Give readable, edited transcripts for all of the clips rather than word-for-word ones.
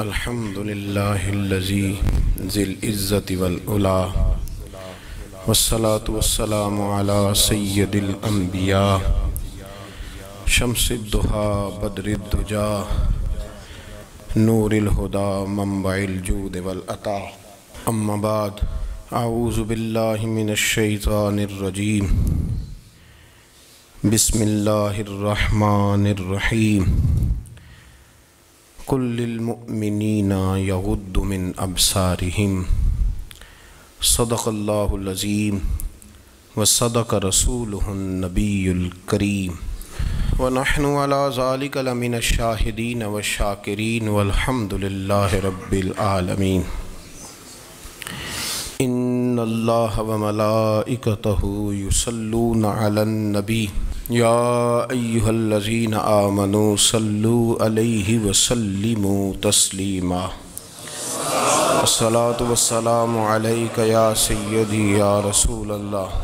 الحمد للہ الذی ذی العزت والعلا والصلاة والسلام علی سید الانبیاء شمس الضحیٰ بدر الدجا نور الہدی منبع الجود والعطا اما بعد اعوذ باللہ من الشیطان الرجیم بسم اللہ الرحمن الرحیم قل للمؤمنین یغضوا من ابصارہم صدق اللہ العظیم وصدق رسولہ النبی الکریم ونحن علی ذلک لمن الشاہدین والشاکرین والحمد للہ رب العالمین ان اللہ وملائکتہ یصلون علی النبی یا ایہا الذین آمنوا صلوا علیہ وسلموا تسلیما الصلاة والسلام علیک یا سیدی یا رسول اللہ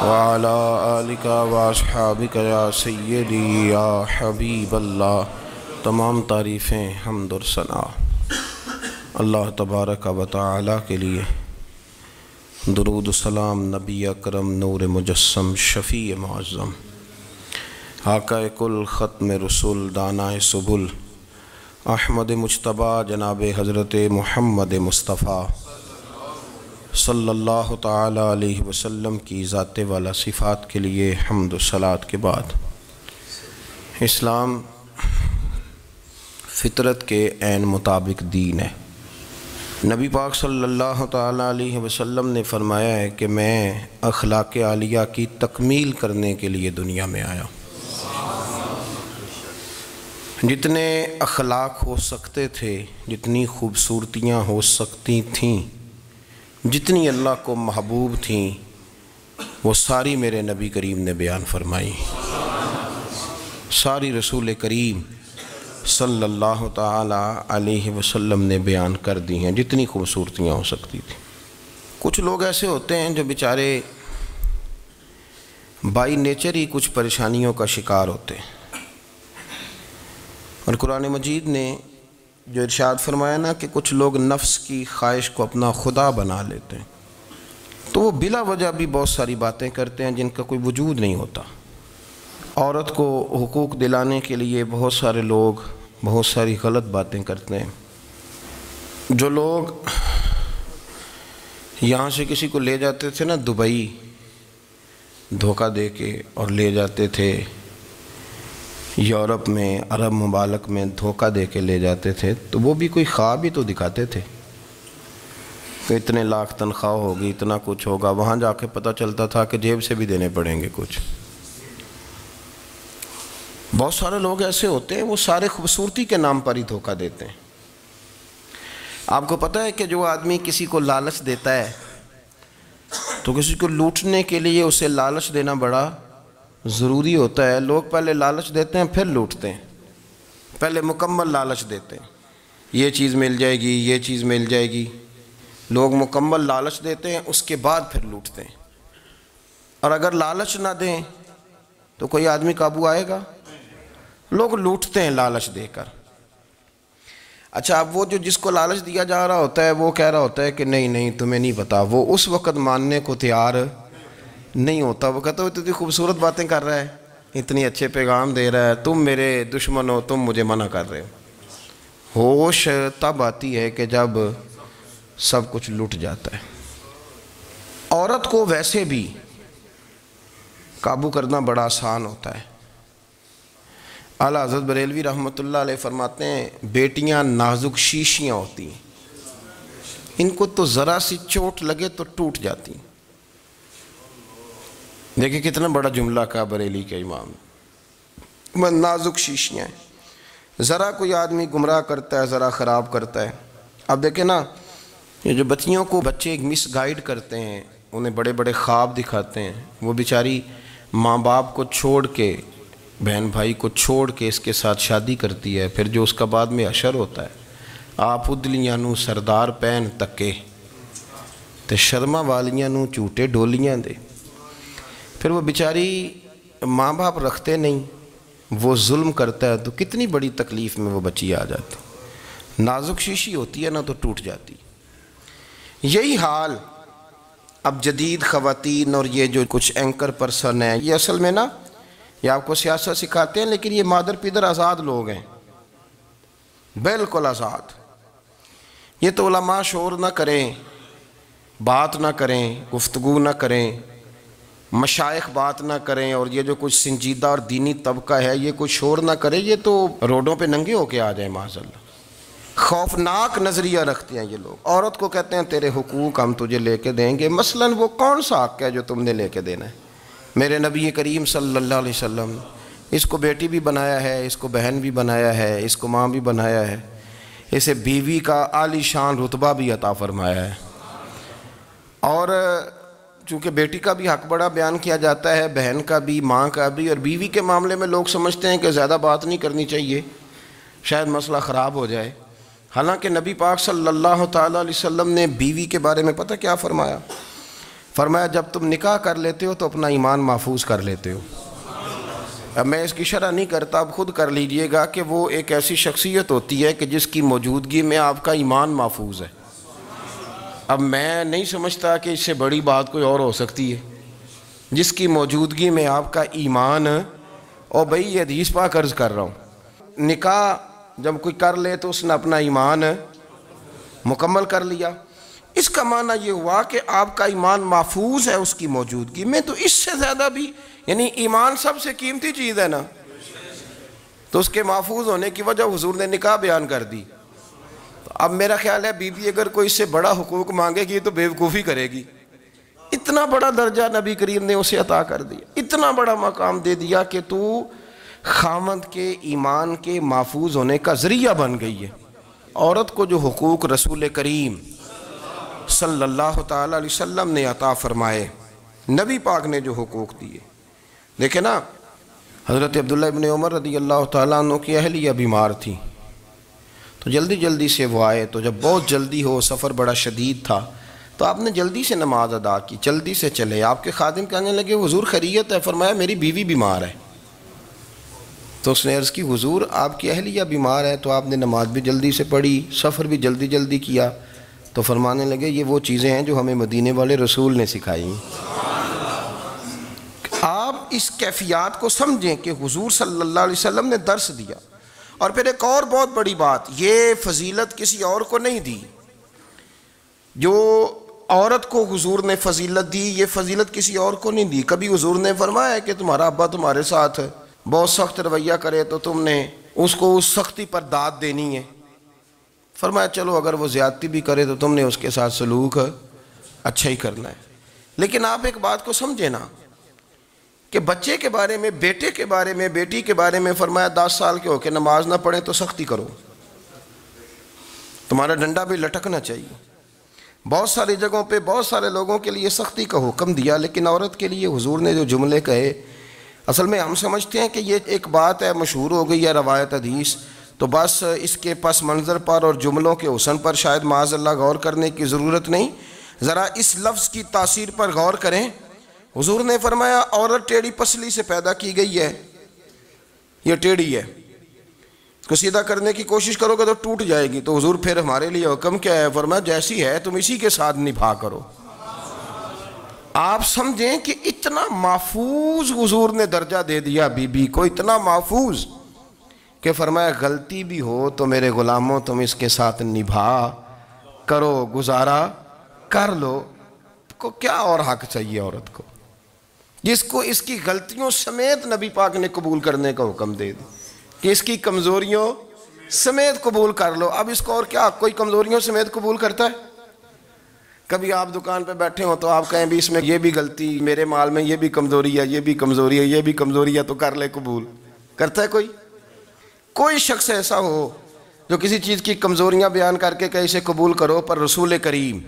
وعلی آلک واصحابک یا سیدی یا حبیب اللہ۔ تمام تعریفیں حمد و ثنا اللہ تبارک و تعالی کے لیے، درود و سلام نبی اکرم نور مجسم شفیع معظم آقا کل ختم رسول دانائے سبل احمد مجتبی جناب حضرت محمد مصطفیٰ صلی اللہ تعالی علیہ وسلم کی ذات والا صفات کے لیے حمد و صلات کے بعد، اسلام فطرت کے عین مطابق دین ہے۔ نبی پاک صلی اللہ تعالی علیہ وسلم نے فرمایا ہے کہ میں اخلاق عالیہ کی تکمیل کرنے کے لیے دنیا میں آیا۔ جتنے اخلاق ہو سکتے تھے، جتنی خوبصورتیاں ہو سکتی تھیں، جتنی اللہ کو محبوب تھیں، وہ ساری میرے نبی کریم نے بیان فرمائی، ساری رسول کریم صلی اللہ تعالی علیہ وسلم نے بیان کر دی ہیں، جتنی خوبصورتیاں ہو سکتی تھیں۔ کچھ لوگ ایسے ہوتے ہیں جو بیچارے بائی نیچر ہی کچھ پریشانیوں کا شکار ہوتے ہیں، اور قرآن مجید نے جو ارشاد فرمایا نا کہ کچھ لوگ نفس کی خواہش کو اپنا خدا بنا لیتے ہیں، تو وہ بلا وجہ بھی بہت ساری باتیں کرتے ہیں جن کا کوئی وجود نہیں ہوتا۔ عورت کو حقوق دلانے کے لیے بہت سارے لوگ بہت ساری غلط باتیں کرتے ہیں۔ جو لوگ یہاں سے کسی کو لے جاتے تھے نا دبئی، دھوکہ دے کے اور لے جاتے تھے یورپ میں، عرب ممالک میں دھوکہ دے کے لے جاتے تھے، تو وہ بھی کوئی خواب ہی تو دکھاتے تھے کہ اتنے لاکھ تنخواہ ہوگی، اتنا کچھ ہوگا۔ وہاں جا کے پتہ چلتا تھا کہ جیب سے بھی دینے پڑیں گے کچھ۔ بہت سارے لوگ ایسے ہوتے ہیں، وہ سارے خوبصورتی کے نام پر ہی دھوکہ دیتے ہیں۔ آپ کو پتہ ہے کہ جو آدمی کسی کو لالچ دیتا ہے تو کسی کو لوٹنے کے لیے اسے لالچ دینا بڑا ضروری ہوتا ہے۔ لوگ پہلے لالچ دیتے ہیں پھر لوٹتے ہیں، پہلے مکمل لالچ دیتے ہیں، یہ چیز مل جائے گی، یہ چیز مل جائے گی۔ لوگ مکمل لالچ دیتے ہیں، اس کے بعد پھر لوٹتے ہیں۔ اور اگر لالچ نہ دیں تو کوئی آدمی قابو آئے گا؟ لوگ لوٹتے ہیں لالچ دے کر۔ اچھا، اب وہ جو جس کو لالچ دیا جا رہا ہوتا ہے وہ کہہ رہا ہوتا ہے کہ نہیں نہیں تمہیں نہیں پتا، وہ اس وقت ماننے کو تیار نہیں ہوتا۔ وہ کہتا ہے اتنی خوبصورت باتیں کر رہا ہے، اتنی اچھے پیغام دے رہا ہے، تم میرے دشمن ہو، تم مجھے منع کر رہے ہو۔ ہوش تب آتی ہے کہ جب سب کچھ لٹ جاتا ہے۔ عورت کو ویسے بھی قابو کرنا بڑا آسان ہوتا ہے۔ اعلیٰ حضرت بریلوی رحمۃ اللہ علیہ فرماتے ہیں بیٹیاں نازک شیشیاں ہوتی ہیں، ان کو تو ذرا سی چوٹ لگے تو ٹوٹ جاتی ہیں۔ دیکھیں کتنا بڑا جملہ کہا بریلی کے امام، نازک شیشیاں ہیں۔ ذرا کوئی آدمی گمراہ کرتا ہے، ذرا خراب کرتا ہے۔ اب دیکھیں نا، یہ جو بچیوں کو بچے مس گائیڈ کرتے ہیں، انہیں بڑے بڑے خواب دکھاتے ہیں، وہ بیچاری ماں باپ کو چھوڑ کے، بہن بھائی کو چھوڑ کے اس کے ساتھ شادی کرتی ہے، پھر جو اس کا بعد میں اشر ہوتا ہے، آپ ادلیاں نو سردار پہن تکے تے شرما والیاں نو چوٹے ڈولیاں دے۔ پھر وہ بیچاری ماں باپ رکھتے نہیں، وہ ظلم کرتا ہے تو کتنی بڑی تکلیف میں وہ بچی آ جاتی۔ نازک شیشی ہوتی ہے نا تو ٹوٹ جاتی. یہی حال اب جدید خواتین اور یہ جو کچھ اینکر پرسن ہیں، یہ اصل میں نا یہ آپ کو سیاست سکھاتے ہیں، لیکن یہ مادر پیدر آزاد لوگ ہیں، بالکل آزاد. یہ تو علماء شور نہ کریں، بات نہ کریں، گفتگو نہ کریں، مشائخ بات نہ کریں، اور یہ جو کچھ سنجیدہ اور دینی طبقہ ہے یہ کچھ شور نہ کرے، یہ تو روڈوں پہ ننگے ہو کے آ جائیں معاذ اللہ. خوفناک نظریہ رکھتے ہیں یہ لوگ. عورت کو کہتے ہیں تیرے حقوق ہم تجھے لے کے دیں گے. مثلاً وہ کون سا حق ہے جو تم نے لے کے دینا ہے؟ میرے نبی کریم صلی اللہ علیہ وسلم اس کو بیٹی بھی بنایا ہے، اس کو بہن بھی بنایا ہے، اس کو ماں بھی بنایا ہے، اسے بیوی کا عالی شان رتبہ بھی عطا فرمایا ہے. اور چونکہ بیٹی کا بھی حق بڑا بیان کیا جاتا ہے، بہن کا بھی، ماں کا بھی. اور بیوی کے معاملے میں لوگ سمجھتے ہیں کہ زیادہ بات نہیں کرنی چاہیے، شاید مسئلہ خراب ہو جائے. حالانکہ نبی پاک صلی اللہ تعالیٰ علیہ وسلم نے بیوی کے بارے میں پتہ کیا فرمایا؟ فرمایا جب تم نکاح کر لیتے ہو تو اپنا ایمان محفوظ کر لیتے ہو. اب میں اس کی شرح نہیں کرتا، اب خود کر لیجئے گا کہ وہ ایک ایسی شخصیت ہوتی ہے کہ جس کی موجودگی میں آپ کا ایمان محفوظ ہے. اب میں نہیں سمجھتا کہ اس سے بڑی بات کوئی اور ہو سکتی ہے، جس کی موجودگی میں آپ کا ایمان. اور بھئی یہ حدیث پاک عرض کر رہا ہوں، نکاح جب کوئی کر لے تو اس نے اپنا ایمان مکمل کر لیا. اس کا معنی یہ ہوا کہ آپ کا ایمان محفوظ ہے اس کی موجودگی میں. تو اس سے زیادہ بھی، یعنی ایمان سب سے قیمتی چیز ہے نا، تو اس کے محفوظ ہونے کی وجہ حضور نے نکاح بیان کر دی. اب میرا خیال ہے بی بی اگر کوئی اس سے بڑا حقوق مانگے گی تو بیوقوفی کرے گی. اتنا بڑا درجہ نبی کریم نے اسے عطا کر دیا، اتنا بڑا مقام دے دیا کہ تو خامند کے ایمان کے محفوظ ہونے کا ذریعہ بن گئی ہے. عورت کو جو حقوق رسول کریم صلی اللہ تعالیٰ علیہ وسلم نے عطا فرمائے، نبی پاک نے جو حقوق دیے، دیکھیں نا، حضرت عبداللہ ابن عمر رضی اللہ تعالیٰ عنہ کی اہلیہ بیمار تھی تو جلدی جلدی سے وہ آئے. تو جب بہت جلدی ہو، سفر بڑا شدید تھا، تو آپ نے جلدی سے نماز ادا کی، جلدی سے چلے. آپ کے خادم کہنے لگے حضور خیریت ہے؟ فرمایا میری بیوی بیمار ہے. تو اس نے عرض کی حضور آپ کی اہلیہ بیمار ہے، تو آپ نے نماز بھی جلدی سے پڑھی، سفر بھی جلدی جلدی کیا. تو فرمانے لگے یہ وہ چیزیں ہیں جو ہمیں مدینے والے رسول نے سکھائی. آپ اس کیفیات کو سمجھیں کہ حضور صلی اللہ علیہ وسلم نے درس دیا. اور پھر ایک اور بہت بڑی بات، یہ فضیلت کسی اور کو نہیں دی. جو عورت کو حضور نے فضیلت دی، یہ فضیلت کسی اور کو نہیں دی. کبھی حضور نے فرمایا کہ تمہارا ابا تمہارے ساتھ بہت سخت رویہ کرے تو تم نے اس کو اس سختی پر داد دینی ہے. فرمایا چلو اگر وہ زیادتی بھی کرے تو تم نے اس کے ساتھ سلوک اچھا ہی کرنا ہے. لیکن آپ ایک بات کو سمجھے نا کہ بچے کے بارے میں، بیٹے کے بارے میں، بیٹی کے بارے میں فرمایا 10 سال کے ہو کے نماز نہ پڑھیں تو سختی کرو، تمہارا ڈنڈا بھی لٹکنا چاہیے. بہت ساری جگہوں پہ بہت سارے لوگوں کے لیے سختی کا حکم دیا، لیکن عورت کے لیے حضور نے جو جملے کہے، اصل میں ہم سمجھتے ہیں کہ یہ ایک بات ہے، مشہور ہو گئی ہے روایت حدیث، تو بس اس کے پس منظر پر اور جملوں کے حسن پر شاید معاذ اللہ غور کرنے کی ضرورت نہیں. ذرا اس لفظ کی تاثیر پر غور کریں. حضور نے فرمایا عورت ٹیڑھی پسلی سے پیدا کی گئی ہے، یہ ٹیڑھی ہے، اس کو سیدھا کرنے کی کوشش کرو گے تو ٹوٹ جائے گی. تو حضور پھر ہمارے لیے حکم کیا ہے؟ فرمایا جیسی ہے تم اسی کے ساتھ نبھا کرو. آپ سمجھیں کہ اتنا محفوظ حضور نے درجہ دے دیا بی بی کو، اتنا محفوظ کہ فرمایا غلطی بھی ہو تو میرے غلاموں تم اس کے ساتھ نبھا کرو، گزارا کر لو. کو کیا اور حق چاہیے عورت کو، جس کو اس کی غلطیوں سمیت نبی پاک نے قبول کرنے کا حکم دے دی کہ اس کی کمزوریوں سمیت قبول کر لو. اب اس کو اور کیا، کوئی کمزوریوں سمیت قبول کرتا ہے؟ کبھی آپ دکان پہ بیٹھے ہو تو آپ کہیں بھی اس میں یہ بھی غلطی، میرے مال میں یہ بھی کمزوری ہے، یہ بھی کمزوری ہے، یہ بھی کمزوری ہے، تو کر لے قبول. کرتا ہے کوئی شخص ایسا ہو جو کسی چیز کی کمزوریاں بیان کر کے کہ اسے قبول کرو؟ پر رسول کریم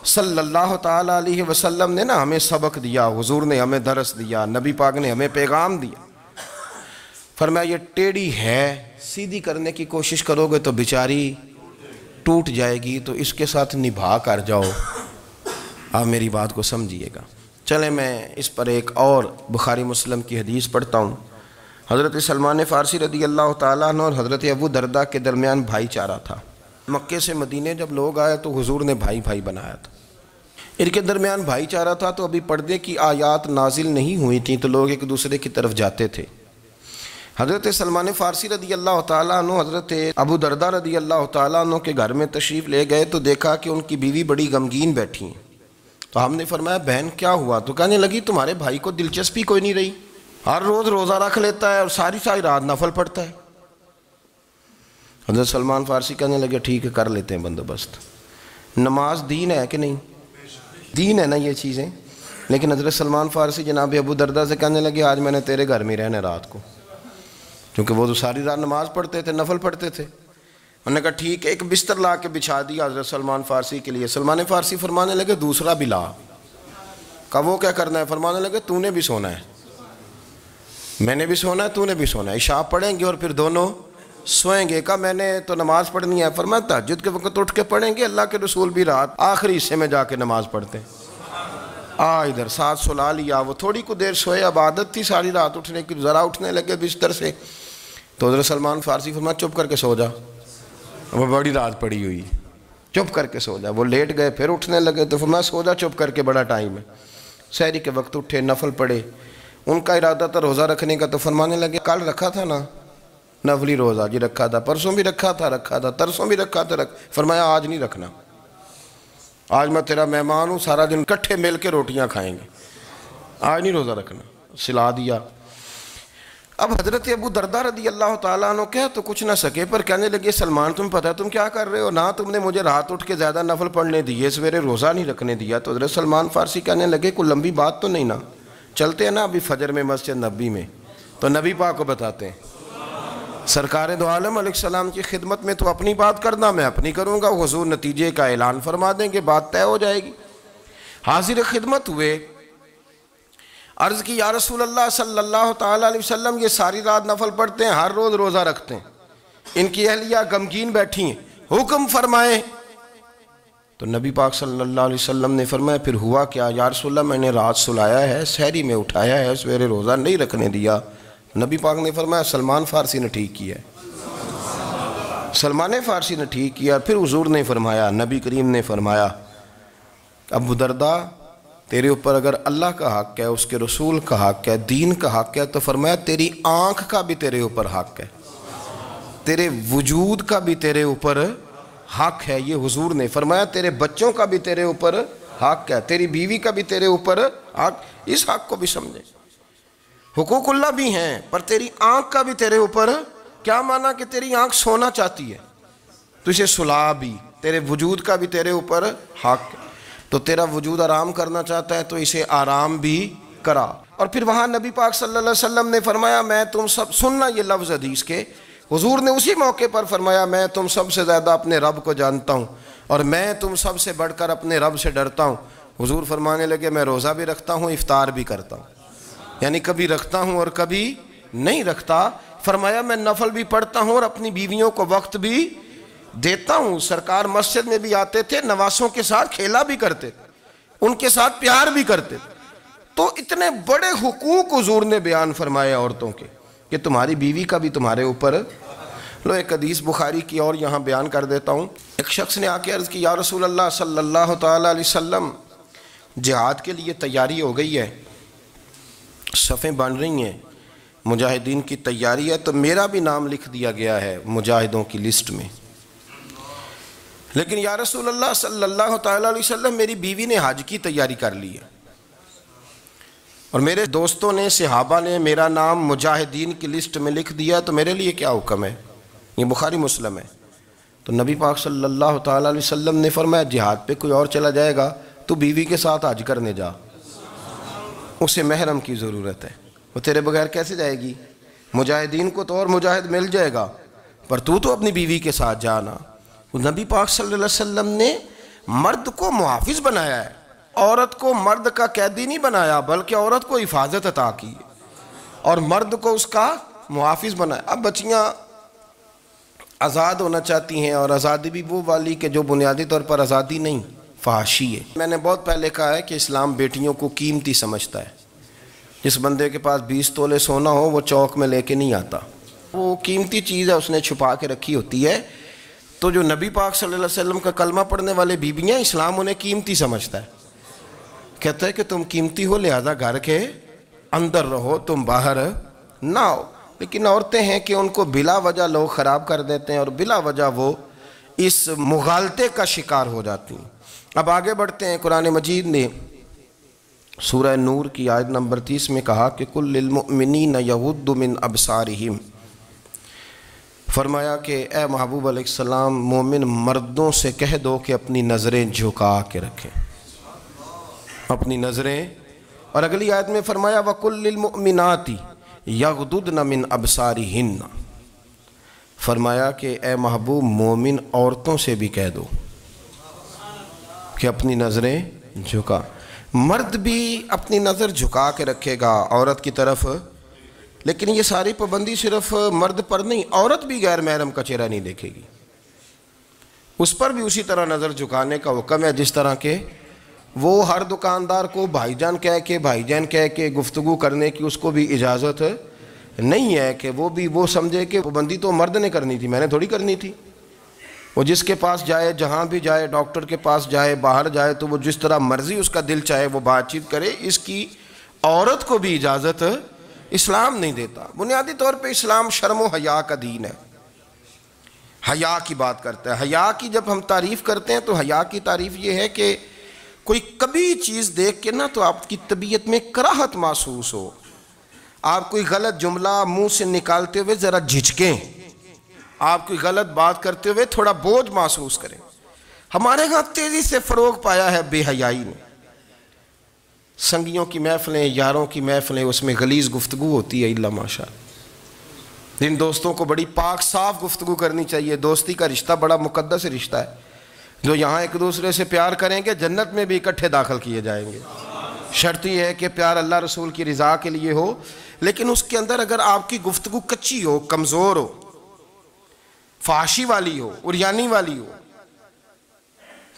صلی اللہ تعالیٰ علیہ وسلم نے نا ہمیں سبق دیا، حضور نے ہمیں درس دیا، نبی پاک نے ہمیں پیغام دیا. فرمایا یہ ٹیڑھی ہے، سیدھی کرنے کی کوشش کرو گے تو بیچاری ٹوٹ جائے گی، تو اس کے ساتھ نبھا کر جاؤ. آپ میری بات کو سمجھیے گا. چلیں میں اس پر ایک اور بخاری مسلم کی حدیث پڑھتا ہوں. حضرت سلمان فارسی رضی اللہ تعالیٰ عنہ اور حضرت ابو دردہ کے درمیان بھائی چارہ تھا۔ مکے سے مدینے جب لوگ آئے تو حضور نے بھائی بھائی بنایا تھا، ان کے درمیان بھائی چارہ تھا، تو ابھی پردے کی آیات نازل نہیں ہوئی تھیں تو لوگ ایک دوسرے کی طرف جاتے تھے۔ حضرت سلمان فارسی رضی اللہ تعالیٰ عنہ حضرت ابو دردہ رضی اللہ تعالیٰ عنہ کے گھر میں تشریف لے گئے تو دیکھا کہ ان کی بیوی بڑی غمگین بیٹھی ہیں۔ تو ہم نے فرمایا بہن کیا ہوا؟ تو کہنے لگی تمہارے بھائی کو دلچسپی کوئی نہیں رہی، ہر روز روزہ رکھ لیتا ہے اور ساری رات نفل پڑھتا ہے۔ حضرت سلمان فارسی کہنے لگے ٹھیک ہے کر لیتے ہیں بندوبست۔ نماز دین ہے کہ نہیں؟ دین ہے نا یہ چیزیں۔ لیکن حضرت سلمان فارسی جناب ابو دردہ سے کہنے لگے آج میں نے تیرے گھر میں رہنا رات کو، کیونکہ وہ تو ساری رات نماز پڑھتے تھے، نفل پڑھتے تھے۔ انہوں نے کہا ٹھیک ہے، ایک بستر لا کے بچھا دیا حضرت سلمان فارسی کے لیے۔ سلمان فارسی فرمانے لگے دوسرا بھی لا۔ کہا وہ کیا کرنا ہے؟ فرمانے لگے تو نے بھی سونا ہے، میں نے بھی سونا ہے، تو نے بھی سونا ہے، عشاء پڑھیں گے اور پھر دونوں سوئیں گے۔ کہا میں نے تو نماز پڑھنی ہے۔ فرمایا تہجد کے وقت اٹھ کے پڑھیں گے، اللہ کے رسول بھی رات آخری حصے میں جا کے نماز پڑھتے ہیں۔ ادھر ساتھ سلا لیا، وہ تھوڑی کو دیر سوئے، اب عادت تھی ساری رات اٹھنے کی، ذرا اٹھنے لگے بستر سے تو حضرت سلمان فارسی فرمایا چپ کر کے سو جا، وہ بڑی رات پڑی ہوئی، چپ کر کے سو جا۔ وہ لیٹ گئے، پھر اٹھنے لگے تو فرمایا سو جا چپ کر کے، بڑا ٹائم ہے۔ سحری کے وقت اٹھے، نفل پڑھے، ان کا ارادہ تھا روزہ رکھنے کا، تو فرمانے لگے کل رکھا تھا نا نفلی روزہ؟ جی رکھا تھا، پرسوں بھی رکھا تھا، ترسوں بھی رکھا تھا۔ فرمایا آج نہیں رکھنا، آج میں تیرا مہمان ہوں، سارا دن کٹھے مل کے روٹیاں کھائیں گے، آج نہیں روزہ رکھنا۔ سلا دیا۔ اب حضرت ابو دردہ رضی اللہ تعالیٰ عنہ کہہ تو کچھ نہ سکے، پر کہنے لگے سلمان تم پتہ ہے تم کیا کر رہے ہو؟ نہ تم نے مجھے رات اٹھ کے زیادہ نفل پڑھنے دیے، سویرے روزہ نہیں رکھنے دیا۔ تو حضرت سلمان فارسی کہنے لگے کوئی لمبی بات تو نہیں نا، چلتے ہیں نا ابھی فجر میں مسجد نبی میں، تو نبی پاک کو بتاتے ہیں۔ سرکار دو عالم علیہ السلام کی خدمت میں تو اپنی بات کرنا، میں اپنی کروں گا، حضور نتیجے کا اعلان فرما دیں گے، بات طے ہو جائے گی۔ حاضر خدمت ہوئے، عرض کی یا رسول اللہ صلی اللہ تعالیٰ علیہ وسلم یہ ساری رات نفل پڑھتے ہیں، ہر روز روزہ رکھتے ہیں، ان کی اہلیہ غمگین بیٹھی ہیں، حکم فرمائیں۔ تو نبی پاک صلی اللہ علیہ وسلم نے فرمایا پھر ہوا کیا؟ یا رسول اللہ میں نے رات سلایا ہے، سحری میں اٹھایا ہے، سویرے روزہ نہیں رکھنے دیا۔ نبی پاک نے فرمایا سلمان فارسی نے ٹھیک کیا ہے، سلمان فارسی نے ٹھیک کیا۔ پھر حضور نے فرمایا، نبی کریم نے فرمایا ابو دردہ تیرے اوپر اگر اللہ کا حق ہے، اس کے رسول کا حق ہے، دین کا حق ہے، تو فرمایا تیری آنکھ کا بھی تیرے اوپر حق ہے، تیرے وجود کا بھی تیرے اوپر حق ہے۔ یہ حضور نے فرمایا تیرے بچوں کا بھی تیرے اوپر حق ہے، تیری بیوی کا بھی تیرے اوپر حق۔ اس حق کو بھی سمجھے، حقوق اللہ بھی ہیں، پر تیری آنکھ کا بھی تیرے اوپر کیا مانا کہ تیری آنکھ سونا چاہتی ہے تو اسے سلا بھی، تیرے وجود کا بھی تیرے اوپر حق ہے، تو تیرا وجود آرام کرنا چاہتا ہے تو اسے آرام بھی کرا۔ اور پھر وہاں نبی پاک صلی اللہ علیہ وسلم نے فرمایا میں تم سب، سننا یہ لفظ حدیث کے، حضور نے اسی موقع پر فرمایا میں تم سب سے زیادہ اپنے رب کو جانتا ہوں اور میں تم سب سے بڑھ کر اپنے رب سے ڈرتا ہوں۔ حضور فرمانے لگے میں روزہ بھی رکھتا ہوں، افطار بھی کرتا ہوں، یعنی کبھی رکھتا ہوں اور کبھی نہیں رکھتا۔ فرمایا میں نفل بھی پڑھتا ہوں اور اپنی بیویوں کو وقت بھی دیتا ہوں۔ سرکار مسجد میں بھی آتے تھے، نواسوں کے ساتھ کھیلا بھی کرتے تھے، ان کے ساتھ پیار بھی کرتے تھے۔ تو اتنے بڑے حقوق حضور نے بیان فرمائے عورتوں کے کہ تمہاری بیوی کا بھی تمہارے اوپر۔ لو ایک حدیث بخاری کی اور یہاں بیان کر دیتا ہوں۔ ایک شخص نے آ کے عرض کی یا رسول اللہ صلی اللہ تعالیٰ علیہ وسلم جہاد کے لیے تیاری ہو گئی ہے، صفیں بن رہی ہیں، مجاہدین کی تیاری ہے، تو میرا بھی نام لکھ دیا گیا ہے مجاہدوں کی لسٹ میں، لیکن یا رسول اللہ صلی اللہ تعالیٰ علیہ وسلم میری بیوی نے حج کی تیاری کر لی ہے اور میرے دوستوں نے، صحابہ نے میرا نام مجاہدین کی لسٹ میں لکھ دیا، تو میرے لیے کیا حکم ہے؟ یہ بخاری مسلم ہے۔ تو نبی پاک صلی اللہ تعالیٰ علیہ وسلم نے فرمایا جہاد پہ کوئی اور چلا جائے گا تو بیوی کے ساتھ حج کرنے جا، اسے محرم کی ضرورت ہے، وہ تیرے بغیر کیسے جائے گی؟ مجاہدین کو تو اور مجاہد مل جائے گا، پر تو اپنی بیوی کے ساتھ جانا۔ نبی پاک صلی اللہ علیہ وسلم نے مرد کو محافظ بنایا ہے، عورت کو مرد کا قیدی نہیں بنایا، بلکہ عورت کو حفاظت عطا کی اور مرد کو اس کا محافظ بنایا۔ اب بچیاں آزاد ہونا چاہتی ہیں، اور آزادی بھی وہ والی کہ جو بنیادی طور پر آزادی نہیں، فحاشی ہے۔ میں نے بہت پہلے کہا ہے کہ اسلام بیٹیوں کو قیمتی سمجھتا ہے، جس بندے کے پاس 20 تولے سونا ہو وہ چوک میں لے کے نہیں آتا، وہ قیمتی چیز ہے، اس نے چھپا کے رکھی ہوتی ہے۔ تو جو نبی پاک صلی اللہ علیہ وسلم کا کلمہ پڑھنے والے بیویاں، اسلام انہیں قیمتی سمجھتا ہے، کہتا ہے کہ تم قیمتی ہو لہذا گھر کے اندر رہو، تم باہر نہ ہو۔ لیکن عورتیں ہیں کہ ان کو بلا وجہ لوگ خراب کر دیتے ہیں اور بلا وجہ وہ اس مغالطے کا شکار ہو جاتی ہیں۔ اب آگے بڑھتے ہیں۔ قرآن مجید نے سورہ نور کی آیت نمبر 30 میں کہا کہ کل للمؤمنین یغضوا من ابصارہم، فرمایا کہ اے محبوب علیہ السلام مومن مردوں سے کہہ دو کہ اپنی نظریں جھکا کے رکھیں، اپنی نظریں۔ اور اگلی آیت میں فرمایا وَقُلْ لِلْمُؤْمِنَاتِ يَغْضُضْنَ مِنْ أَبْصَارِهِنَّ، فرمایا کہ اے محبوب مومن عورتوں سے بھی کہہ دو کہ اپنی نظریں جھکا۔ مرد بھی اپنی نظر جھکا کے رکھے گا عورت کی طرف، لیکن یہ ساری پابندی صرف مرد پر نہیں، عورت بھی غیر محرم کا چہرہ نہیں دیکھے گی، اس پر بھی اسی طرح نظر جھکانے کا حکم ہے جس طرح کہ وہ ہر دکاندار کو بھائی جان کہہ کے گفتگو کرنے کی اس کو بھی اجازت نہیں ہے کہ وہ بھی وہ سمجھے کہ پابندی تو مرد نے کرنی تھی، میں نے تھوڑی کرنی تھی۔ وہ جس کے پاس جائے، جہاں بھی جائے، ڈاکٹر کے پاس جائے، باہر جائے، تو وہ جس طرح مرضی اس کا دل چاہے وہ بات چیت کرے، اس کی عورت کو بھی اجازت اسلام نہیں دیتا۔ بنیادی طور پہ اسلام شرم و حیا کا دین ہے، حیا کی بات کرتا ہے۔ حیا کی جب ہم تعریف کرتے ہیں تو حیا کی تعریف یہ ہے کہ کوئی کبھی چیز دیکھ کے نا تو آپ کی طبیعت میں کراہت محسوس ہو، آپ کوئی غلط جملہ منہ سے نکالتے ہوئے ذرا جھجکیں، آپ کوئی غلط بات کرتے ہوئے تھوڑا بوجھ محسوس کریں۔ ہمارے ہاں تیزی سے فروغ پایا ہے بے حیائی نے، سنگیوں کی محفلیں، یاروں کی محفلیں، اس میں غلیظ گفتگو ہوتی ہے الا ماشاء اللہ۔ جن دوستوں کو بڑی پاک صاف گفتگو کرنی چاہیے، دوستی کا رشتہ بڑا مقدس رشتہ ہے، جو یہاں ایک دوسرے سے پیار کریں گے جنت میں بھی اکٹھے داخل کیے جائیں گے۔ شرط یہ ہے کہ پیار اللہ رسول کی رضا کے لیے ہو، لیکن اس کے اندر اگر آپ کی گفتگو کچی ہو، کمزور ہو، فحاشی والی ہو، عریانی والی ہو،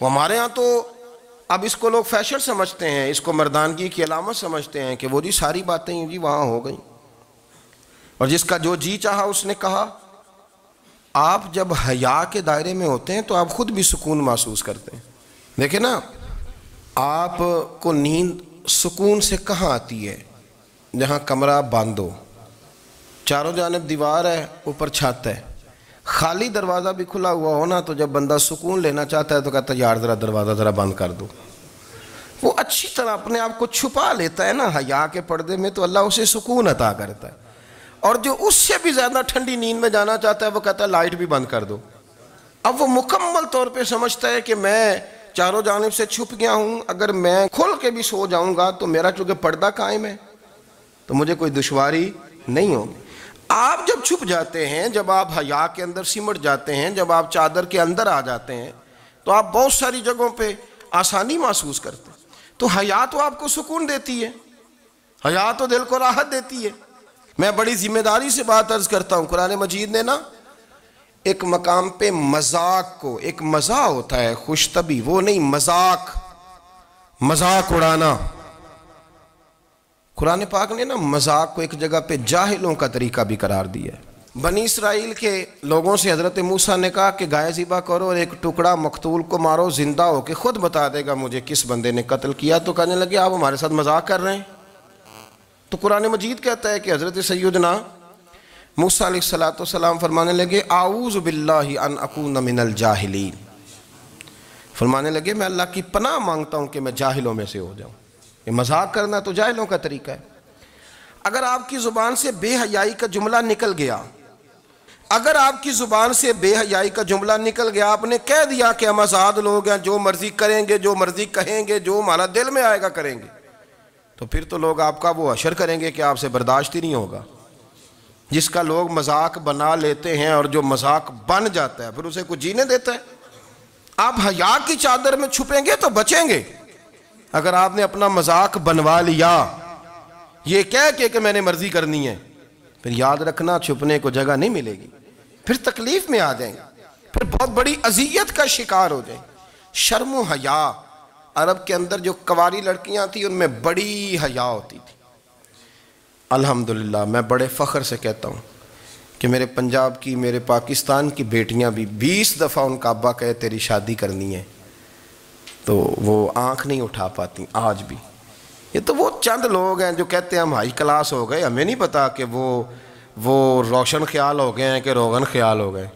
وہ ہمارے ہاں تو اب اس کو لوگ فیشن سمجھتے ہیں، اس کو مردانگی کی علامت سمجھتے ہیں کہ وہ جی ساری باتیں جی وہاں ہو گئیں اور جس کا جو جی چاہا اس نے کہا۔ آپ جب حیا کے دائرے میں ہوتے ہیں تو آپ خود بھی سکون محسوس کرتے ہیں۔ دیکھیں نا، آپ کو نیند سکون سے کہاں آتی ہے؟ جہاں کمرہ بند ہو، چاروں جانب دیوار ہے، اوپر چھت ہے، خالی دروازہ بھی کھلا ہوا ہونا تو جب بندہ سکون لینا چاہتا ہے تو کہتا ہے یار ذرا دروازہ ذرا بند کر دو۔ وہ اچھی طرح اپنے آپ کو چھپا لیتا ہے نا حیا کے پردے میں، تو اللہ اسے سکون عطا کرتا ہے۔ اور جو اس سے بھی زیادہ ٹھنڈی نیند میں جانا چاہتا ہے وہ کہتا ہے لائٹ بھی بند کر دو۔ اب وہ مکمل طور پہ سمجھتا ہے کہ میں چاروں جانب سے چھپ گیا ہوں، اگر میں کھل کے بھی سو جاؤں گا تو میرا چونکہ پردہ قائم ہے تو مجھے کوئی دشواری نہیں ہوگی۔ آپ جب چھپ جاتے ہیں، جب آپ حیا کے اندر سمٹ جاتے ہیں، جب آپ چادر کے اندر آ جاتے ہیں تو آپ بہت ساری جگہوں پہ آسانی محسوس کرتے ہیں۔ تو حیا تو آپ کو سکون دیتی ہے، حیا تو دل کو راحت دیتی ہے۔ میں بڑی ذمہ داری سے بات عرض کرتا ہوں، قرآن مجید نے نا ایک مقام پہ مذاق کو، ایک مزاح ہوتا ہے خوش طبی، وہ نہیں، مذاق اڑانا، قرآن پاک نے نا مذاق کو ایک جگہ پہ جاہلوں کا طریقہ بھی قرار دیا ہے۔ بنی اسرائیل کے لوگوں سے حضرت موسیٰ نے کہا کہ گائے ذبح کرو اور ایک ٹکڑا مقتول کو مارو، زندہ ہو کے خود بتا دے گا مجھے کس بندے نے قتل کیا۔ تو کہنے لگے آپ ہمارے ساتھ مذاق کر رہے ہیں۔ تو قرآن مجید کہتا ہے کہ حضرت سیدنا موسیٰ علیہ السلام فرمانے لگے اعوذ باللہ ان اکون من الجاہلین، فرمانے لگے میں اللہ کی پناہ مانگتا ہوں کہ میں جاہلوں میں سے ہو جاؤں۔ یہ مذاق کرنا تو جاہلوں کا طریقہ ہے۔ اگر آپ کی زبان سے بے حیائی کا جملہ نکل گیا، اگر آپ کی زبان سے بے حیائی کا جملہ نکل گیا، آپ نے کہہ دیا کہ ہم آزاد لوگ ہیں، جو مرضی کریں گے، جو مرضی کہیں گے، جو ہمارا دل میں آئے گا کریں گے، تو پھر تو لوگ آپ کا وہ حشر کریں گے کہ آپ سے برداشت ہی نہیں ہوگا۔ جس کا لوگ مذاق بنا لیتے ہیں اور جو مذاق بن جاتا ہے پھر اسے کچھ جینے دیتا ہے۔ آپ حیا کی چادر میں چھپیں گے تو بچیں گے، اگر آپ نے اپنا مذاق بنوا لیا یہ کہہ کے کہ میں نے مرضی کرنی ہے، پھر یاد رکھنا چھپنے کو جگہ نہیں ملے گی، پھر تکلیف میں آ جائیں گے، پھر بہت بڑی اذیت کا شکار ہو جائیں۔ شرم و حیا، عرب کے اندر جو کنواری لڑکیاں تھیں ان میں بڑی حیا ہوتی تھی، الحمدللہ میں بڑے فخر سے کہتا ہوں کہ میرے پنجاب کی، میرے پاکستان کی بیٹیاں بھی 20 دفعہ ان کا ابا کہے تیری شادی کرنی ہے تو وہ آنکھ نہیں اٹھا پاتی آج بھی۔ یہ تو وہ چند لوگ ہیں جو کہتے ہیں ہم ہائی کلاس ہو گئے، ہمیں نہیں پتا کہ وہ روشن خیال ہو گئے ہیں کہ روغن خیال ہو گئے،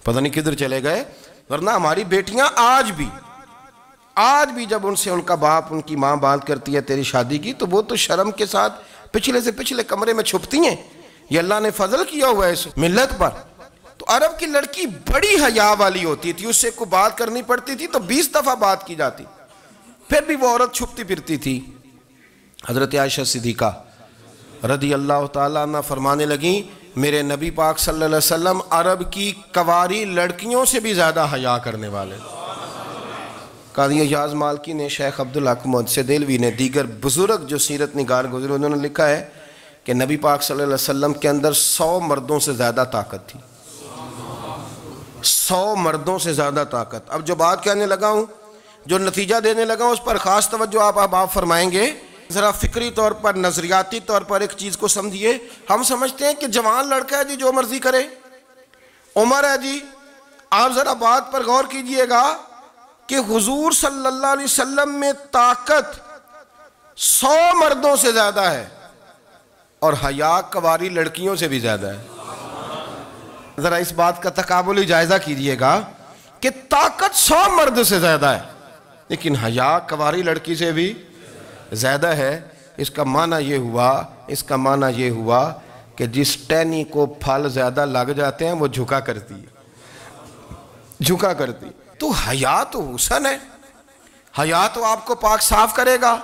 پتہ نہیں کدھر چلے گئے۔ ورنہ ہماری بیٹیاں آج بھی جب ان سے ان کا باپ، ان کی ماں بات کرتی ہے تیری شادی کی، تو وہ تو شرم کے ساتھ پچھلے سے پچھلے کمرے میں چھپتی ہیں۔ یہ اللہ نے فضل کیا ہوا ہے اس ملت پر۔ تو عرب کی لڑکی بڑی حیا والی ہوتی تھی، اس سے کوئی بات کرنی پڑتی تھی تو 20 دفعہ بات کی جاتی، پھر بھی وہ عورت چھپتی پھرتی تھی۔ حضرت عائشہ صدیقہ رضی اللہ تعالیٰ عنہ فرمانے لگیں میرے نبی پاک صلی اللہ علیہ وسلم عرب کی کواری لڑکیوں سے بھی زیادہ حیا کرنے والے۔ قاضی اعجاز مالکی نے، شیخ عبدالحق محدث دہلوی نے، دیگر بزرگ جو سیرت نگار گزرے انہوں نے لکھا ہے کہ نبی پاک صلی اللہ علیہ وسلم کے اندر 100 مردوں سے زیادہ طاقت تھی، 100 مردوں سے زیادہ طاقت۔ اب جو بات کہنے لگا ہوں، جو نتیجہ دینے لگا ہوں، اس پر خاص توجہ آپ فرمائیں گے۔ ذرا فکری طور پر، نظریاتی طور پر ایک چیز کو سمجھیے۔ ہم سمجھتے ہیں کہ جوان لڑکا ہے جی جو مرضی کرے، عمر ہے جی۔ آپ ذرا بات پر غور کیجئے گا کہ حضور صلی اللہ علیہ وسلم میں طاقت 100 مردوں سے زیادہ ہے اور حیا کواری لڑکیوں سے بھی زیادہ ہے۔ ذرا اس بات کا تقابلی جائزہ کیجئے گا کہ طاقت 100 مرد سے زیادہ ہے لیکن حیا کواری لڑکی سے بھی زیادہ ہے۔ اس کا معنی یہ ہوا کہ جس ٹہنی کو پھل زیادہ لگ جاتے ہیں وہ جھکا کرتی ہے۔ تو حیا تو حسن ہے، حیا تو آپ کو پاک صاف کرے گا،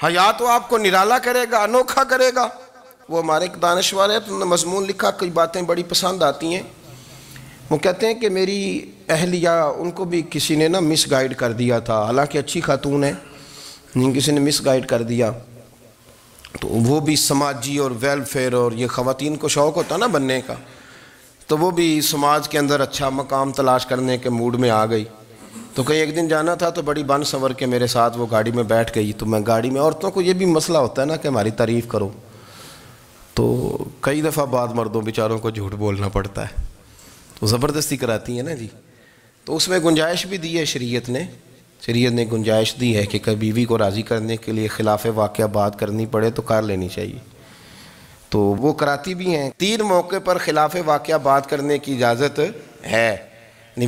حیا تو آپ کو نرالا کرے گا، انوکھا کرے گا۔ وہ ہمارے ایک دانشور ہے، تو انہوں نے مضمون لکھا، کئی باتیں بڑی پسند آتی ہیں۔ وہ کہتے ہیں کہ میری اہلیہ، ان کو بھی کسی نے مس گائیڈ کر دیا تھا، حالانکہ اچھی خاتون ہے، کسی نے مس گائیڈ کر دیا۔ تو وہ بھی سماجی اور ویلفیئر اور یہ خواتین کو شوق ہوتا نا بننے کا، تو وہ بھی سماج کے اندر اچھا مقام تلاش کرنے کے موڈ میں آ گئی۔ تو کہیں ایک دن جانا تھا تو بڑی بن سنور کے میرے ساتھ وہ گاڑی میں بیٹھ گئی۔ تو میں گاڑی میں، عورتوں کو یہ بھی مسئلہ ہوتا ہے نا کہ ہماری تعریف کرو، تو کئی دفعہ بعد مردوں بیچاروں کو جھوٹ بولنا پڑتا ہے، تو زبردستی کراتی ہیں نا جی۔ تو اس میں گنجائش بھی دی ہے شریعت نے گنجائش دی ہے کہ کبھی بیوی کو راضی کرنے کے لیے خلاف واقعہ بات کرنی پڑے تو کر لینی چاہیے، تو وہ کراتی بھی ہیں۔ 3 موقع پر خلاف واقعہ بات کرنے کی اجازت ہے،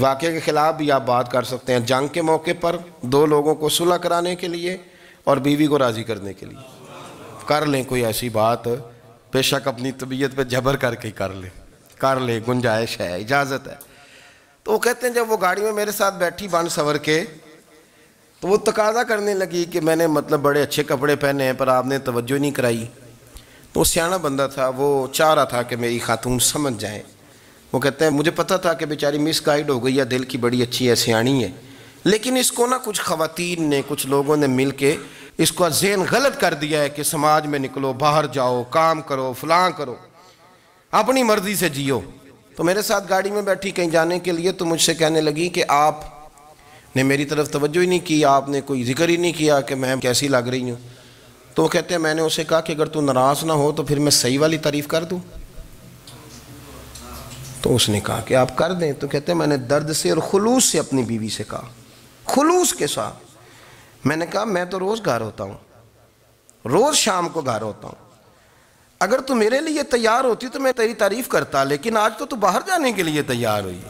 واقعے کے خلاف بھی آپ بات کر سکتے ہیں۔ جنگ کے موقع پر 2 لوگوں کو صلح کرانے کے لیے اور بیوی کو راضی کرنے کے لیے کر لیں کوئی ایسی بات، بے شک اپنی طبیعت پہ جبر کر کے کر لیں، گنجائش ہے، اجازت ہے۔ تو وہ کہتے ہیں جب وہ گاڑی میں میرے ساتھ بیٹھی بن سنور کے، تو وہ تقاضا کرنے لگی کہ میں نے بڑے اچھے کپڑے پہنے ہیں پر آپ نے توجہ نہیں کرائی۔ تو وہ سیاںا بندہ تھا، وہ چاہ رہا تھا کہ میری خاتون سمجھ جائیں۔ وہ کہتے ہیں مجھے پتہ تھا کہ بیچاری مس گائیڈ ہو گئی ہے، دل کی بڑی اچھی ہے، سیاਣੀ ہے، لیکن اس کو کچھ خواتین نے، کچھ لوگوں نے مل کے اس کو ذہن غلط کر دیا ہے کہ سماج میں نکلو، باہر جاؤ، کام کرو، فلاں کرو، اپنی مرضی سے جیو۔ تو میرے ساتھ گاڑی میں بیٹھی کہیں جانے کے لیے، تو مجھ سے کہنے لگی کہ آپ نے میری طرف توجہ ہی نہیں کی، آپ نے کوئی ذکر ہی نہیں کیا کہ میں کیسی لگ رہی ہوں۔ تو وہ کہتے ہیں میں نے اسے کہا کہ اگر تو ناراض نہ ہو تو پھر میں صحیح والی تعریف کر دوں۔ تو اس نے کہا کہ آپ کر دیں۔ تو کہتے ہیں میں نے درد سے اور خلوص سے اپنی بیوی سے کہا، خلوص کے ساتھ میں نے کہا میں تو روز گھر ہوتا ہوں، روز شام کو گھر ہوتا ہوں، اگر تو میرے لیے تیار ہوتی تو میں تیری تعریف کرتا، لیکن آج تو باہر جانے کے لیے تیار ہوئی،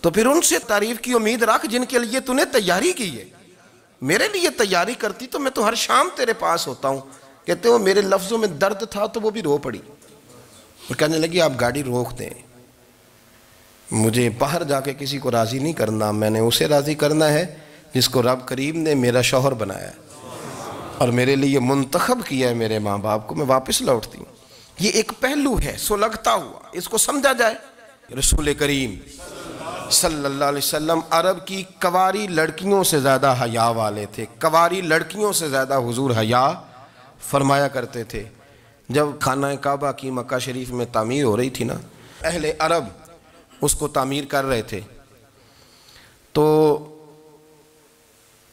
تو پھر ان سے تعریف کی امید رکھ جن کے لیے تو نے تیاری کی ہے۔ میرے لیے تیاری کرتی تو میں تو ہر شام تیرے پاس ہوتا ہوں۔ کہتے ہیں وہ میرے لفظوں میں درد تھا تو وہ بھی رو پڑی، اور کہنے لگی آپ گاڑی روک دیں، مجھے باہر جا کے کسی کو راضی نہیں کرنا، میں نے اسے راضی کرنا ہے جس کو رب کریم نے میرا شوہر بنایا ہے اور میرے لیے منتخب کیا ہے، میرے ماں باپ کو، میں واپس لوٹتی ہوں۔ یہ ایک پہلو ہے سلگتا ہوا، اس کو سمجھا جائے۔ رسول کریم صلی اللہ علیہ وسلم عرب کی کواری لڑکیوں سے زیادہ حیا والے تھے، کواری لڑکیوں سے زیادہ حضور حیا فرمایا کرتے تھے۔ جب خانہ کعبہ کی مکہ شریف میں تعمیر ہو رہی تھی نا، اہل عرب اس کو تعمیر کر رہے تھے، تو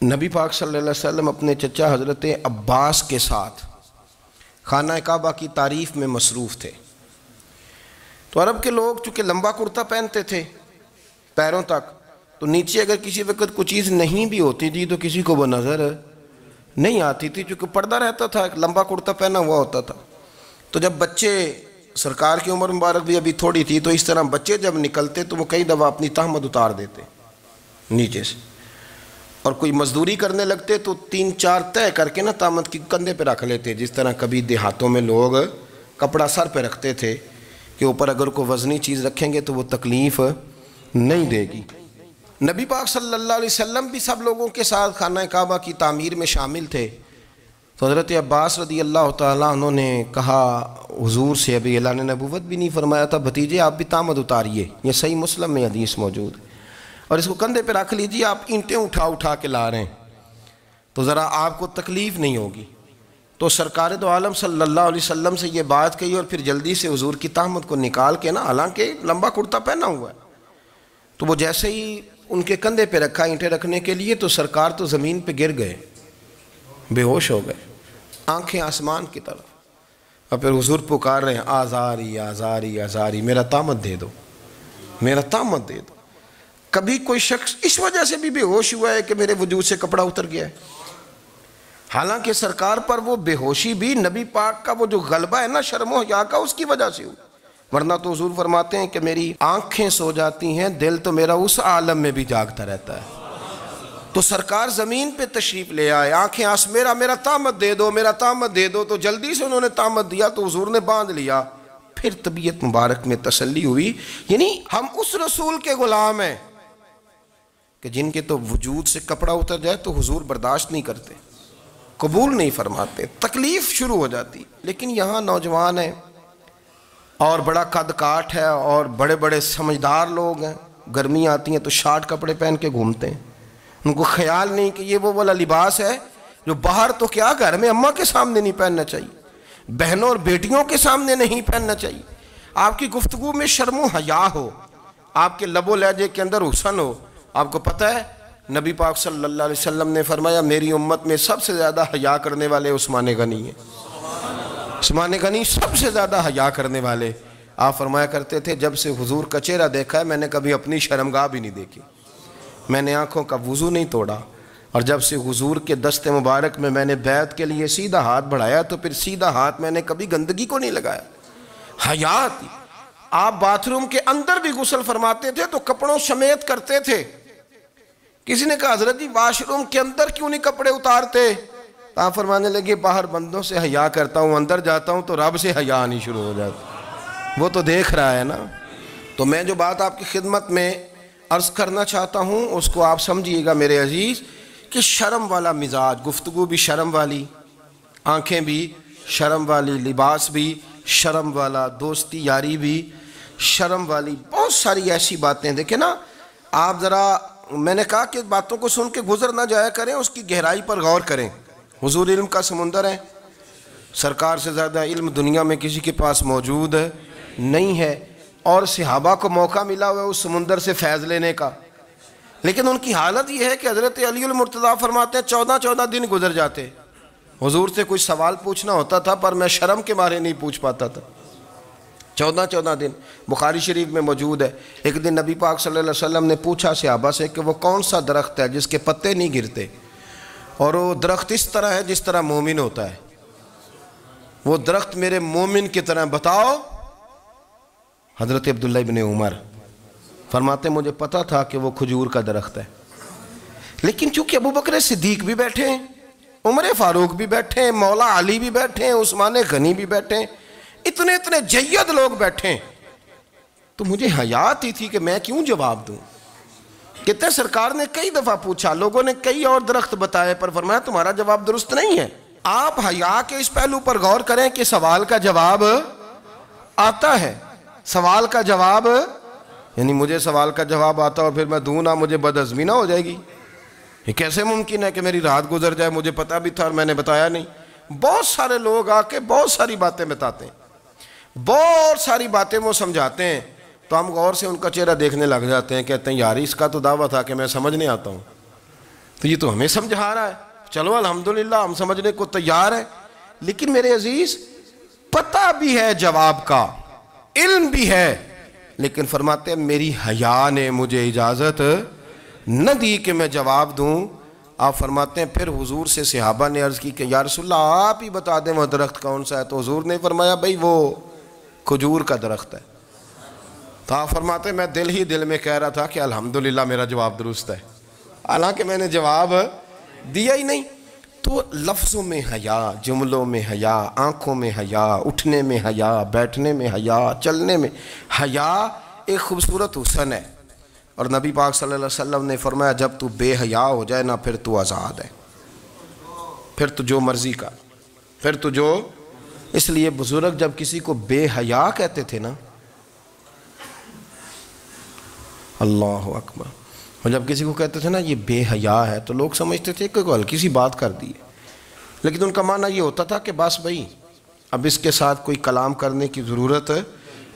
نبی پاک صلی اللہ علیہ وسلم اپنے چچا حضرت عباس کے ساتھ خانہ کعبہ کی تعریف میں مصروف تھے۔ تو عرب کے لوگ چونکہ لمبا کرتا پہنتے تھے پیروں تک، تو نیچے اگر کسی وقت کوئی چیز نہیں بھی ہوتی تھی تو کسی کو وہ نظر نہیں آتی تھی، چونکہ پردہ رہتا تھا، ایک لمبا کرتا پہنا ہوا ہوتا تھا۔ تو جب بچے، سرکار کی عمر مبارک بھی ابھی تھوڑی تھی، تو اس طرح بچے جب نکلتے تو وہ کئی دفعہ اپنی تہمت اتار دیتے نیچے سے، اور کوئی مزدوری کرنے لگتے تو 3-4 طے کر کے نا تہمت کی کندھے پہ رکھ لیتے، جس طرح کبھی دیہاتوں میں لوگ کپڑا سر پہ رکھتے تھے کہ اوپر اگر کوئی وزنی چیز رکھیں گے تو وہ تکلیف نہیں دے گی۔ نبی پاک صلی اللہ علیہ وسلم بھی سب لوگوں کے ساتھ خانہ کعبہ کی تعمیر میں شامل تھے۔ تو حضرت عباس رضی اللہ تعالیٰ عنہ نے کہا حضور سے، ابھی اعلان نبوت بھی نہیں فرمایا تھا، بھتیجے آپ بھی تہمت اتاریے، یہ صحیح مسلم میں حدیث موجود ہے، اور اس کو کندھے پہ رکھ لیجیے، آپ اینٹیں اٹھا کے لا رہے ہیں تو ذرا آپ کو تکلیف نہیں ہوگی۔ تو سرکار دو عالم صلی اللہ علیہ وسلم سے یہ بات کہی، اور پھر جلدی سے حضور کی تہمت کو نکال کے نا، حالانکہ لمبا کرتا پہنا ہوا ہے، تو وہ جیسے ہی ان کے کندھے پہ رکھا اینٹیں رکھنے کے لیے، تو سرکار تو زمین پہ گر گئے، بے ہوش ہو گئے، آنکھیں آسمان کی طرف، اور پھر حضور پکار رہے ہیں آزاری آزاری آزاری، میرا تہمت دے دو، میرا تہمت دے دو۔ کبھی کوئی شخص اس وجہ سے بھی بے ہوش ہوا ہے کہ میرے وجود سے کپڑا اتر گیا ہے؟ حالانکہ سرکار پر وہ بے ہوشی بھی نبی پاک کا وہ جو غلبہ ہے نا شرم و حیا کا، اس کی وجہ سے ہوئی، ورنہ تو حضور فرماتے ہیں کہ میری آنکھیں سو جاتی ہیں، دل تو میرا اس عالم میں بھی جاگتا رہتا ہے۔ تو سرکار زمین پہ تشریف لے آئے، آنکھیں میرا تہمت دے دو، میرا تہمت دے دو، تو جلدی سے انہوں نے تہمت دیا تو حضور نے باندھ لیا۔ پھر طبیعت مبارک میں تسلی ہوئی، یعنی ہم اس رسول کے غلام ہیں کہ جن کے تو وجود سے کپڑا اتر جائے تو حضور برداشت نہیں کرتے، قبول نہیں فرماتے، تکلیف شروع ہو جاتی۔ لیکن یہاں نوجوان ہیں اور بڑا قد کاٹ ہے اور بڑے بڑے سمجھدار لوگ ہیں، گرمی آتی ہیں تو شارٹ کپڑے پہن کے گھومتے ہیں، ان کو خیال نہیں کہ یہ وہ والا لباس ہے جو باہر تو کیا گھر میں اماں کے سامنے نہیں پہننا چاہیے، بہنوں اور بیٹیوں کے سامنے نہیں پہننا چاہیے۔ آپ کی گفتگو میں شرم و حیا ہو، آپ کے لب و لہجے کے اندر حسن ہو۔ آپ کو پتہ ہے نبی پاک صلی اللہ علیہ وسلم نے فرمایا میری امت میں سب سے زیادہ حیا کرنے والے عثمان غنی ہیں، عثمان غنی سب سے زیادہ حیا کرنے والے۔ آپ فرمایا کرتے تھے جب سے حضور کا چہرہ دیکھا ہے میں نے کبھی اپنی شرمگاہ بھی نہیں دیکھی، میں نے آنکھوں کا وضو نہیں توڑا، اور جب سے حضور کے دست مبارک میں نے بیعت کے لیے سیدھا ہاتھ بڑھایا تو پھر سیدھا ہاتھ میں نے کبھی گندگی کو نہیں لگایا، حیا تھی۔ آپ باتھ روم کے اندر بھی غسل فرماتے تھے تو کپڑوں سمیت کرتے تھے۔ کسی نے کہا حضرت جی واش روم کے اندر کیوں نہیں کپڑے اتارتے؟ آپ فرمانے لگے باہر بندوں سے حیا کرتا ہوں، اندر جاتا ہوں تو رب سے حیا آنی شروع ہو جاتی، وہ تو دیکھ رہا ہے نا۔ تو میں جو بات آپ کی خدمت میں عرض کرنا چاہتا ہوں اس کو آپ سمجھیے گا میرے عزیز، کہ شرم والا مزاج، گفتگو بھی شرم والی، آنکھیں بھی شرم والی، لباس بھی شرم والا، دوستی یاری بھی شرم والی، بہت ساری ایسی باتیں۔ دیکھیں نا آپ ذرا، میں نے کہا کہ باتوں کو سن کے گزر نہ جایا کریں، اس کی گہرائی پر غور کریں۔ حضور علم کا سمندر ہے، سرکار سے زیادہ علم دنیا میں کسی کے پاس موجود نہیں ہے، اور صحابہ کو موقع ملا ہوا ہے اس سمندر سے فیض لینے کا، لیکن ان کی حالت یہ ہے کہ حضرت علی المرتضیٰ فرماتے ہیں 14 دن گزر جاتے، حضور سے کوئی سوال پوچھنا ہوتا تھا پر میں شرم کے مارے نہیں پوچھ پاتا تھا۔ 14 دن بخاری شریف میں موجود ہے۔ ایک دن نبی پاک صلی اللہ علیہ وسلم نے پوچھا صحابہ سے کہ وہ کون سا درخت ہے جس کے پتے نہیں گرتے، اور وہ درخت اس طرح ہے جس طرح مومن ہوتا ہے، وہ درخت میرے مومن کی طرح بتاؤ۔ حضرت عبداللہ ابن عمر فرماتے مجھے پتا تھا کہ وہ کھجور کا درخت ہے، لیکن چونکہ ابو بکر صدیق بھی بیٹھے ہیں، عمر فاروق بھی بیٹھے ہیں، مولا علی بھی بیٹھے ہیں، عثمان غنی بھی بیٹھے ہیں، اتنے جید لوگ بیٹھے ہیں، تو مجھے حیا آتی تھی کہ میں کیوں جواب دوں۔ کہتے ہیں سرکار نے کئی دفعہ پوچھا، لوگوں نے کئی اور درخت بتائے، پر فرمایا تمہارا جواب درست نہیں ہے۔ آپ حیا کے اس پہلو پر غور کریں کہ سوال کا جواب آتا ہے، سوال کا جواب، یعنی مجھے سوال کا جواب آتا اور پھر میں دوں نہ، مجھے بدعزمی نہ ہو جائے گی؟ یہ کیسے ممکن ہے کہ میری رات گزر جائے، مجھے پتا بھی تھا اور میں نے بتایا نہیں؟ بہت سارے لوگ آ کے بہت ساری باتیں بتاتے ہیں، بہت ساری باتیں وہ سمجھاتے ہیں، تو ہم غور سے ان کا چہرہ دیکھنے لگ جاتے ہیں، کہتے ہیں یار اس کا تو دعویٰ تھا کہ میں سمجھنے آتا ہوں، تو یہ تو ہمیں سمجھا رہا ہے، چلو الحمدللہ ہم سمجھنے کو تیار ہیں۔ لیکن میرے عزیز پتہ بھی ہے جواب کا، علم بھی ہے، لیکن فرماتے ہیں میری حیا نے مجھے اجازت نہ دی کہ میں جواب دوں۔ آپ فرماتے ہیں پھر حضور سے صحابہ نے عرض کی کہ یا رسول اللہ آپ ہی بتا دیں وہ درخت کون سا ہے، تو حضور نے فرمایا بھئی وہ کھجور کا درخت ہے۔ تو آپ فرماتے ہیں میں دل ہی دل میں کہہ رہا تھا کہ الحمدللہ میرا جواب درست ہے، حالانکہ میں نے جواب دیا ہی نہیں۔ تو لفظوں میں حیا، جملوں میں حیا، آنکھوں میں حیا، اٹھنے میں حیا، بیٹھنے میں حیا، چلنے میں حیا ایک خوبصورت حسن ہے۔ اور نبی پاک صلی اللہ علیہ وسلم نے فرمایا جب تو بے حیا ہو جائے نا پھر تو آزاد ہے، پھر تو جو مرضی کا، پھر تو جو۔ اس لیے بزرگ جب کسی کو بے حیا کہتے تھے نا، اللہ اکبر، اور جب کسی کو کہتے تھے نا یہ بے حیا ہے تو لوگ سمجھتے تھے کہ کوئی ہلکی سی بات کر دی ہے، لیکن ان کا معنی یہ ہوتا تھا کہ بس بھئی اب اس کے ساتھ کوئی کلام کرنے کی ضرورت ہے،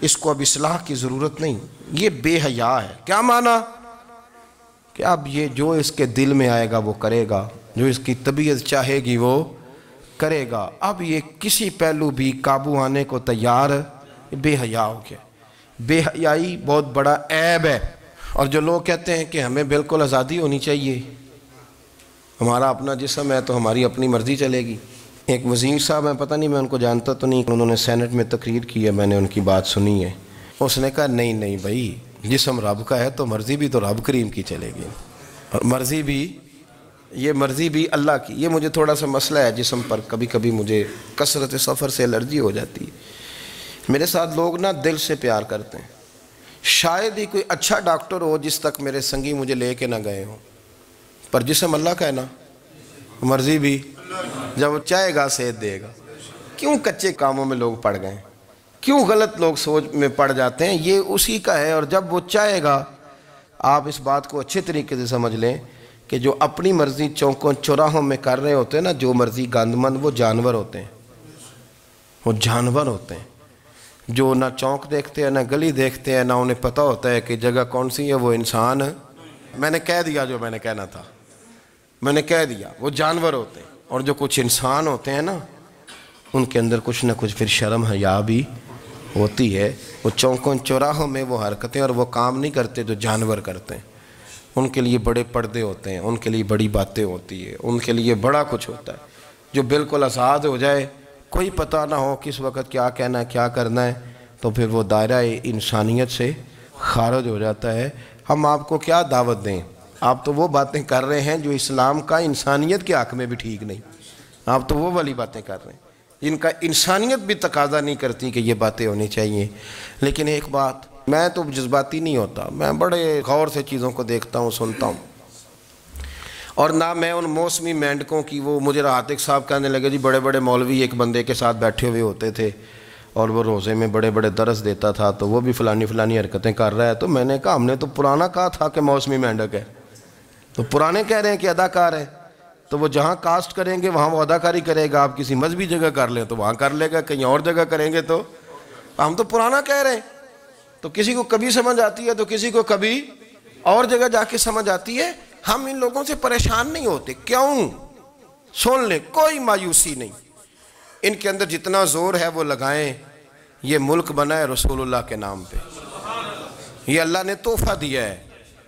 اس کو اب اصلاح کی ضرورت نہیں، یہ بے حیا ہے۔ کیا معنی؟ کہ اب یہ جو اس کے دل میں آئے گا وہ کرے گا، جو اس کی طبیعت چاہے گی وہ کرے گا، اب یہ کسی پہلو بھی قابو آنے کو تیار بے حیا ہو گیا۔ بے حیائی بہت بڑا عیب ہے۔ اور جو لوگ کہتے ہیں کہ ہمیں بالکل آزادی ہونی چاہیے، ہمارا اپنا جسم ہے تو ہماری اپنی مرضی چلے گی۔ ایک وزیر صاحب ہیں، پتہ نہیں میں ان کو جانتا تو نہیں، انہوں نے سینٹ میں تقریر کی ہے، میں نے ان کی بات سنی ہے۔ اس نے کہا نہیں نہیں بھائی، جسم رب کا ہے تو مرضی بھی تو رب کریم کی چلے گی، اور مرضی بھی یہ مرضی بھی اللہ کی۔ یہ مجھے تھوڑا سا مسئلہ ہے جسم پر، کبھی کبھی مجھے کثرت سفر سے الرجی ہو جاتی ہے۔ میرے ساتھ لوگ نا دل سے پیار کرتے ہیں، شاید ہی کوئی اچھا ڈاکٹر ہو جس تک میرے سنگی مجھے لے کے نہ گئے ہوں، پر جسم اللہ کا ہے نا، مرضی بھی جب وہ چاہے گا صحت دے گا۔ کیوں کچے کاموں میں لوگ پڑ گئے، کیوں غلط لوگ سوچ میں پڑ جاتے ہیں؟ یہ اسی کا ہے، اور جب وہ چاہے گا، آپ اس بات کو اچھے طریقے سے سمجھ لیں کہ جو اپنی مرضی چوکوں چوراہوں میں کر رہے ہوتے ہیں نا، جو مرضی گند مند، وہ جانور ہوتے ہیں، وہ جانور ہوتے ہیں جو نہ چونک دیکھتے ہیں نہ گلی دیکھتے ہیں، نہ انہیں پتہ ہوتا ہے کہ جگہ کون سی ہے۔ وہ انسان، میں نے کہہ دیا جو میں نے کہنا تھا، میں نے کہہ دیا، وہ جانور ہوتے ہیں۔ اور جو کچھ انسان ہوتے ہیں نا، ان کے اندر کچھ نہ کچھ پھر شرم حیا بھی ہوتی ہے۔ وہ چوکوں چوراہوں میں وہ حرکتیں اور وہ کام نہیں کرتے جو جانور کرتے ہیں۔ ان کے لیے بڑے پردے ہوتے ہیں، ان کے لیے بڑی باتیں ہوتی ہے، ان کے لیے بڑا کچھ ہوتا ہے۔ جو بالکل آزاد ہو جائے، کوئی پتہ نہ ہو کس وقت کیا کہنا ہے کیا کرنا ہے، تو پھر وہ دائرہ انسانیت سے خارج ہو جاتا ہے۔ ہم آپ کو کیا دعوت دیں؟ آپ تو وہ باتیں کر رہے ہیں جو اسلام کا انسانیت کے حق میں بھی ٹھیک نہیں، آپ تو وہ والی باتیں کر رہے ہیں جن کا انسانیت بھی تقاضا نہیں کرتی کہ یہ باتیں ہونی چاہیے۔ لیکن ایک بات، میں تو جذباتی نہیں ہوتا، میں بڑے غور سے چیزوں کو دیکھتا ہوں، سنتا ہوں، اور نہ میں ان موسمی مینڈکوں کی۔ وہ مجھے عاتق صاحب کہنے لگے جی بڑے بڑے مولوی ایک بندے کے ساتھ بیٹھے ہوئے ہوتے تھے اور وہ روزے میں بڑے بڑے درس دیتا تھا، تو وہ بھی فلانی فلانی حرکتیں کر رہا ہے۔ تو میں نے کہا ہم نے تو پرانا کہا تھا کہ موسمی مینڈک ہے، تو پرانے کہہ رہے ہیں کہ اداکار ہے، تو وہ جہاں کاسٹ کریں گے وہاں وہ اداکاری کرے گا۔ آپ کسی مذہبی جگہ کر لیں تو وہاں کر لے گا، کہیں اور جگہ کریں گے تو ہم تو پرانا کہہ رہے ہیں۔ تو کسی کو کبھی سمجھ آتی ہے تو کسی کو کبھی اور جگہ جا کے سمجھ آتی ہے۔ ہم ان لوگوں سے پریشان نہیں ہوتے، کیوں؟ سن لیں، کوئی مایوسی نہیں، ان کے اندر جتنا زور ہے وہ لگائیں۔ یہ ملک بنا ہے رسول اللہ کے نام پہ، یہ اللہ نے تحفہ دیا ہے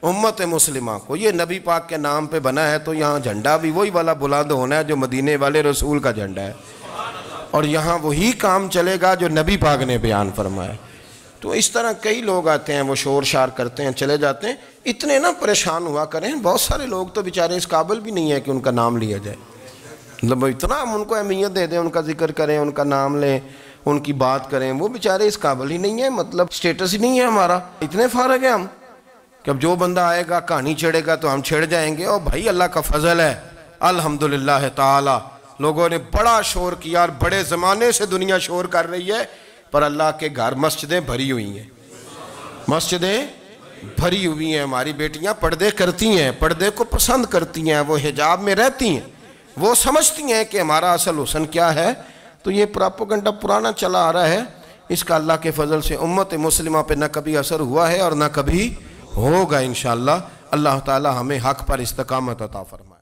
امت مسلمہ کو، یہ نبی پاک کے نام پہ بنا ہے، تو یہاں جھنڈا بھی وہی والا بلند ہونا ہے جو مدینے والے رسول کا جھنڈا ہے، اور یہاں وہی کام چلے گا جو نبی پاک نے بیان فرمایا۔ تو اس طرح کئی لوگ آتے ہیں، وہ شور شار کرتے ہیں، چلے جاتے ہیں۔ اتنے نہ پریشان ہوا کریں، بہت سارے لوگ تو بیچارے اس قابل بھی نہیں ہے کہ ان کا نام لیا جائے، مطلب اتنا ہم ان کو اہمیت دے دیں، ان کا ذکر کریں، ان کا نام لیں، ان کی بات کریں، وہ بیچارے اس قابل ہی نہیں ہے، مطلب سٹیٹس ہی نہیں ہے ہمارا۔ اتنے فارغ ہیں ہم کہ اب جو بندہ آئے گا کہانی چھیڑے گا تو ہم چھیڑ جائیں گے۔ اور بھائی اللہ کا فضل ہے الحمدللہ تعالی، لوگوں نے بڑا شور کیا، اور بڑے زمانے سے دنیا شور کر رہی ہے، پر اللہ کے گھر مسجدیں بھری ہوئی ہیں، مسجدیں بھری ہوئی ہیں۔ ہماری بیٹیاں پردے کرتی ہیں، پردے کو پسند کرتی ہیں، وہ حجاب میں رہتی ہیں، وہ سمجھتی ہیں کہ ہمارا اصل حسن کیا ہے۔ تو یہ پراپوگنڈا پرانا چلا آ رہا ہے، اس کا اللہ کے فضل سے امت مسلمہ پہ نہ کبھی اثر ہوا ہے اور نہ کبھی ہوگا انشاءاللہ۔ اللہ تعالی ہمیں حق پر استقامت عطا فرمائے۔